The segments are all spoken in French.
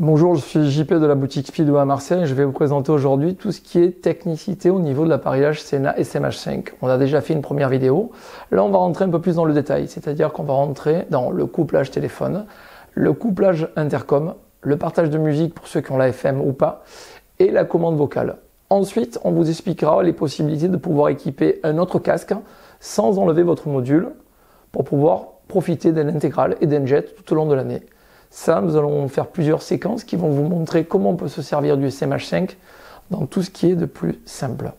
Bonjour, je suis JP de la boutique Speedo à Marseille et je vais vous présenter aujourd'hui tout ce qui est technicité au niveau de l'appareillage Sena SMH5. On a déjà fait une première vidéo. Là, on va rentrer un peu plus dans le détail, c'est-à-dire qu'on va rentrer dans le couplage téléphone, le couplage intercom, le partage de musique pour ceux qui ont la FM ou pas, et la commande vocale. Ensuite, on vous expliquera les possibilités de pouvoir équiper un autre casque sans enlever votre module pour pouvoir profiter d'un intégral et d'un jet tout au long de l'année. Ça, nous allons faire plusieurs séquences qui vont vous montrer comment on peut se servir du SMH5 dans tout ce qui est de plus simple.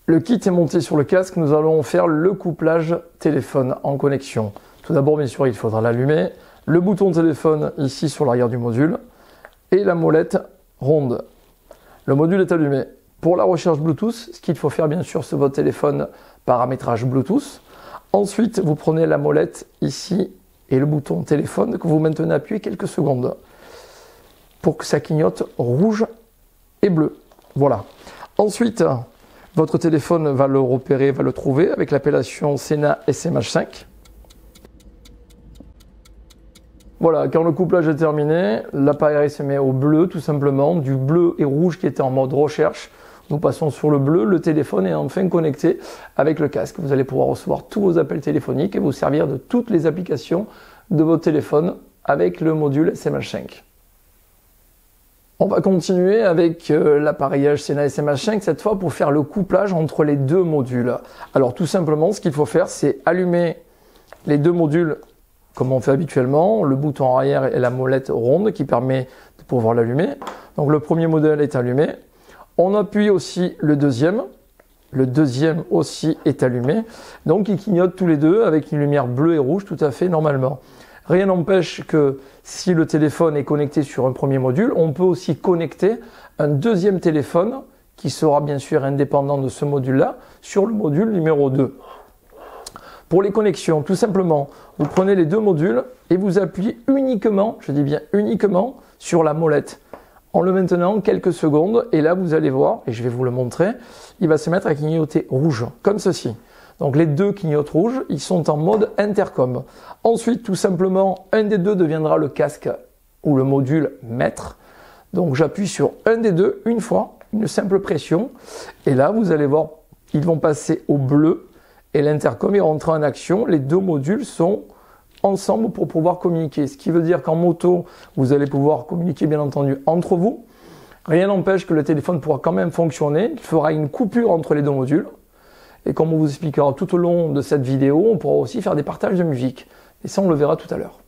Le kit est monté sur le casque, nous allons faire le couplage téléphone en connexion. Tout d'abord, bien sûr, il faudra l'allumer, le bouton téléphone ici sur l'arrière du module et la molette ronde. Le module est allumé. Pour la recherche Bluetooth, ce qu'il faut faire, bien sûr, c'est votre téléphone paramétrage Bluetooth. Ensuite, vous prenez la molette ici et le bouton téléphone que vous maintenez appuyé quelques secondes pour que ça clignote rouge et bleu. Voilà. Ensuite, votre téléphone va le repérer, va le trouver avec l'appellation Sena SMH5. Voilà, quand le couplage est terminé, l'appareil se met au bleu tout simplement, du bleu et rouge qui était en mode recherche. Nous passons sur le bleu, le téléphone est enfin connecté avec le casque. Vous allez pouvoir recevoir tous vos appels téléphoniques et vous servir de toutes les applications de votre téléphone avec le module SMH5. On va continuer avec l'appareillage Sena SMH5, cette fois pour faire le couplage entre les deux modules. Alors tout simplement, ce qu'il faut faire, c'est allumer les deux modules comme on fait habituellement, le bouton arrière et la molette ronde qui permet de pouvoir l'allumer. Donc le premier modèle est allumé. On appuie aussi le deuxième aussi est allumé, donc ils clignotent tous les deux avec une lumière bleue et rouge tout à fait normalement. Rien n'empêche que si le téléphone est connecté sur un premier module, on peut aussi connecter un deuxième téléphone qui sera bien sûr indépendant de ce module-là sur le module numéro 2. Pour les connexions, tout simplement, vous prenez les deux modules et vous appuyez uniquement, je dis bien uniquement, sur la molette. En le maintenant quelques secondes, et là vous allez voir, et je vais vous le montrer, il va se mettre à clignoter rouge, comme ceci. Donc les deux clignotent rouge, ils sont en mode intercom. Ensuite, tout simplement, un des deux deviendra le casque ou le module maître. Donc j'appuie sur un des deux une fois, une simple pression, et là vous allez voir, ils vont passer au bleu, et l'intercom est rentré en action. Les deux modules sont ensemble pour pouvoir communiquer. Ce qui veut dire qu'en moto, vous allez pouvoir communiquer bien entendu entre vous. Rien n'empêche que le téléphone pourra quand même fonctionner. Il fera une coupure entre les deux modules. Et comme on vous expliquera tout au long de cette vidéo, on pourra aussi faire des partages de musique. Et ça, on le verra tout à l'heure.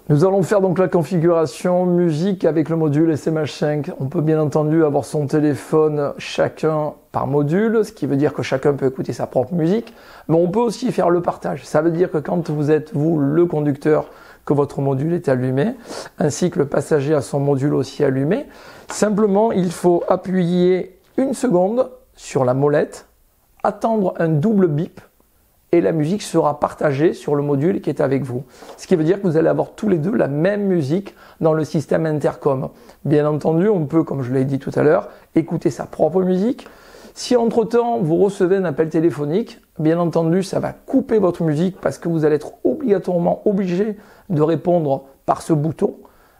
Nous allons faire donc la configuration musique avec le module SMH5. On peut bien entendu avoir son téléphone chacun par module, ce qui veut dire que chacun peut écouter sa propre musique, mais on peut aussi faire le partage. Ça veut dire que quand vous êtes, vous, le conducteur, que votre module est allumé, ainsi que le passager a son module aussi allumé, simplement il faut appuyer une seconde sur la molette, attendre un double bip, et la musique sera partagée sur le module qui est avec vous. Ce qui veut dire que vous allez avoir tous les deux la même musique dans le système intercom. Bien entendu, on peut, comme je l'ai dit tout à l'heure, écouter sa propre musique. Si entre-temps, vous recevez un appel téléphonique, bien entendu, ça va couper votre musique parce que vous allez être obligatoirement obligé de répondre par ce bouton.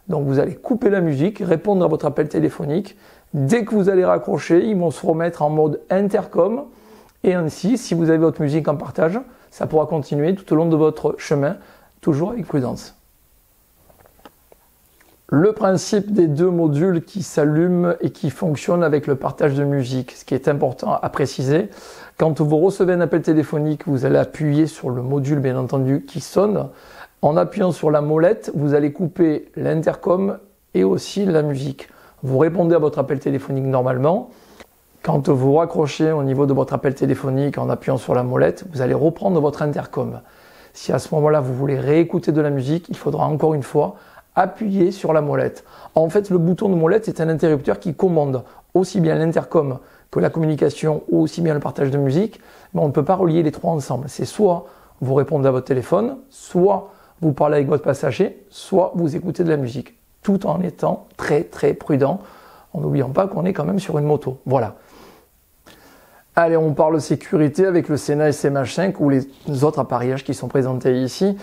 Donc vous allez couper la musique, répondre à votre appel téléphonique. Dès que vous allez raccrocher, ils vont se remettre en mode intercom. Et ainsi, si vous avez votre musique en partage, ça pourra continuer tout au long de votre chemin, toujours avec prudence. Le principe des deux modules qui s'allument et qui fonctionnent avec le partage de musique, ce qui est important à préciser, quand vous recevez un appel téléphonique, vous allez appuyer sur le module bien entendu qui sonne. En appuyant sur la molette, vous allez couper l'intercom et aussi la musique. Vous répondez à votre appel téléphonique normalement. Quand vous raccrochez au niveau de votre appel téléphonique en appuyant sur la molette, vous allez reprendre votre intercom. Si à ce moment-là, vous voulez réécouter de la musique, il faudra encore une fois appuyer sur la molette. En fait, le bouton de molette est un interrupteur qui commande aussi bien l'intercom que la communication ou aussi bien le partage de musique, mais on ne peut pas relier les trois ensemble. C'est soit vous répondez à votre téléphone, soit vous parlez avec votre passager, soit vous écoutez de la musique, tout en étant très très prudent, en n'oubliant pas qu'on est quand même sur une moto. Voilà. Allez, on parle sécurité avec le Sena SMH5 ou les autres appareillages qui sont présentés ici.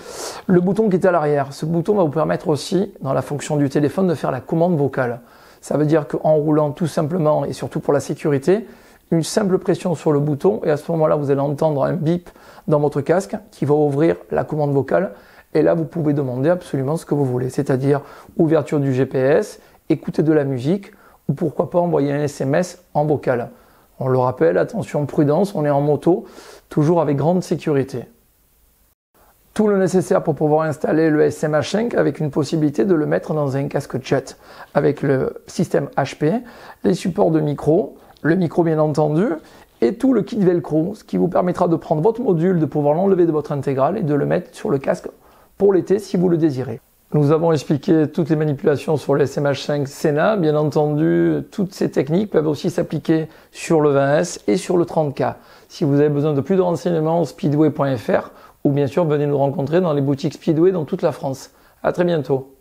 Le bouton qui est à l'arrière, ce bouton va vous permettre aussi, dans la fonction du téléphone, de faire la commande vocale. Ça veut dire qu'en roulant tout simplement, et surtout pour la sécurité, une simple pression sur le bouton, et à ce moment-là, vous allez entendre un bip dans votre casque qui va ouvrir la commande vocale. Et là, vous pouvez demander absolument ce que vous voulez, c'est-à-dire ouverture du GPS, écouter de la musique, ou pourquoi pas envoyer un SMS en vocal. On le rappelle, attention, prudence, on est en moto, toujours avec grande sécurité. Tout le nécessaire pour pouvoir installer le SMH5 avec une possibilité de le mettre dans un casque jet avec le système HP, les supports de micro, le micro bien entendu, et tout le kit Velcro, ce qui vous permettra de prendre votre module, de pouvoir l'enlever de votre intégrale et de le mettre sur le casque pour l'été si vous le désirez. Nous avons expliqué toutes les manipulations sur le SMH5 Sena. Bien entendu, toutes ces techniques peuvent aussi s'appliquer sur le 20S et sur le 30K. Si vous avez besoin de plus de renseignements, speedway.fr ou bien sûr venez nous rencontrer dans les boutiques Speedway dans toute la France. À très bientôt.